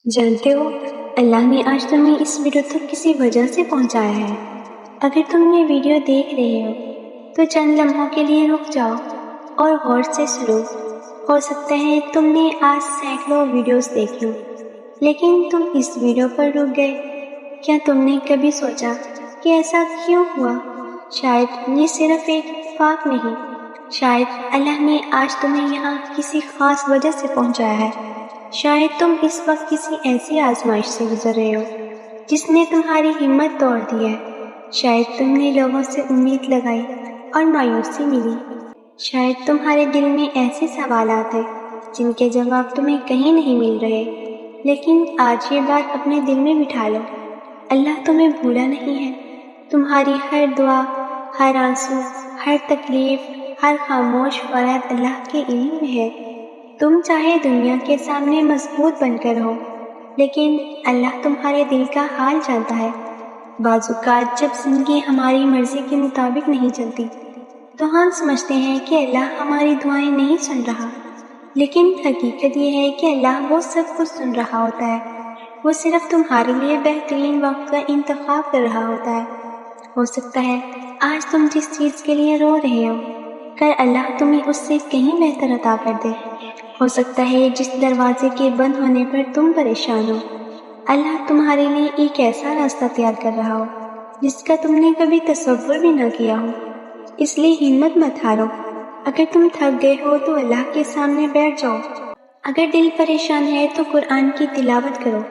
जानते हो, अल्लाह ने आज तुम्हें इस वीडियो तक किसी वजह से पहुंचाया है। अगर तुम ये वीडियो देख रहे हो तो चंद लम्हों के लिए रुक जाओ और गौर से सुनो। हो सकता है तुमने आज सैकड़ों वीडियोस देखी हो, लेकिन तुम इस वीडियो पर रुक गए। क्या तुमने कभी सोचा कि ऐसा क्यों हुआ? शायद ये सिर्फ एक इत्तेफाक नहीं, शायद अल्लाह ने आज तुम्हें यहाँ किसी खास वजह से पहुंचाया है। शायद तुम इस वक्त किसी ऐसी आजमाइश से गुजर रहे हो जिसने तुम्हारी हिम्मत तोड़ दी है। शायद तुमने लोगों से उम्मीद लगाई और मायूसी मिली। शायद तुम्हारे दिल में ऐसे सवालात हैं जिनके जवाब तुम्हें कहीं नहीं मिल रहे। लेकिन आज ये बात अपने दिल में बिठा लो, अल्लाह तुम्हें भूला नहीं है। तुम्हारी हर दुआ, हर आंसू, हर तकलीफ, हर खामोश फरियाद अल्लाह के इल्म में है। तुम चाहे दुनिया के सामने मजबूत बनकर हो, लेकिन अल्लाह तुम्हारे दिल का हाल जानता है। बाज़-औक़ात जब ज़िंदगी हमारी मर्ज़ी के मुताबिक नहीं चलती तो हम समझते हैं कि अल्लाह हमारी दुआएं नहीं सुन रहा, लेकिन हकीकत ये है कि अल्लाह वो सब कुछ सुन रहा होता है। वो सिर्फ तुम्हारे लिए बेहतरीन वक्त का इंतखाब कर रहा होता है। हो सकता है आज तुम जिस चीज़ के लिए रो रहे हो, कल अल्लाह तुम्हें उससे कहीं बेहतर अता कर दे। हो सकता है जिस दरवाजे के बंद होने पर तुम परेशान हो, अल्लाह तुम्हारे लिए एक ऐसा रास्ता तैयार कर रहा हो जिसका तुमने कभी तसव्वुर भी ना किया हो। इसलिए हिम्मत मत हारो। अगर तुम थक गए हो तो अल्लाह के सामने बैठ जाओ। अगर दिल परेशान है तो कुरान की तिलावत करो।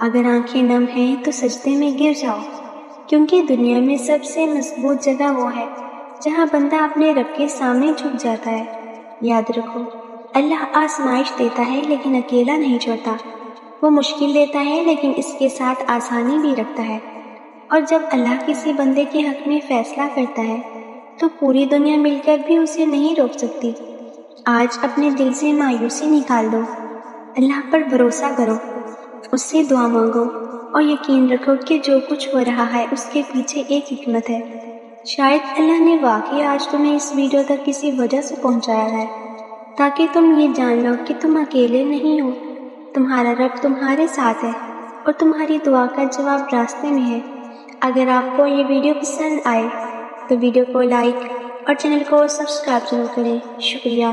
अगर आंखें नम हैं तो सजदे में गिर जाओ, क्योंकि दुनिया में सबसे मजबूत जगह वो है जहाँ बंदा अपने रब के सामने झुक जाता है। याद रखो, अल्लाह आजमाइश देता है लेकिन अकेला नहीं छोड़ता। वो मुश्किल देता है लेकिन इसके साथ आसानी भी रखता है। और जब अल्लाह किसी बंदे के हक में फैसला करता है तो पूरी दुनिया मिलकर भी उसे नहीं रोक सकती। आज अपने दिल से मायूसी निकाल दो, अल्लाह पर भरोसा करो, उससे दुआ मांगो और यकीन रखो कि जो कुछ हो रहा है उसके पीछे एक हिकमत है। शायद अल्लाह ने वाकई आज तुम्हें इस वीडियो तक किसी वजह से पहुंचाया है, ताकि तुम ये जान लो कि तुम अकेले नहीं हो। तुम्हारा रब तुम्हारे साथ है और तुम्हारी दुआ का जवाब रास्ते में है। अगर आपको ये वीडियो पसंद आए तो वीडियो को लाइक और चैनल को सब्सक्राइब जरूर करें। शुक्रिया।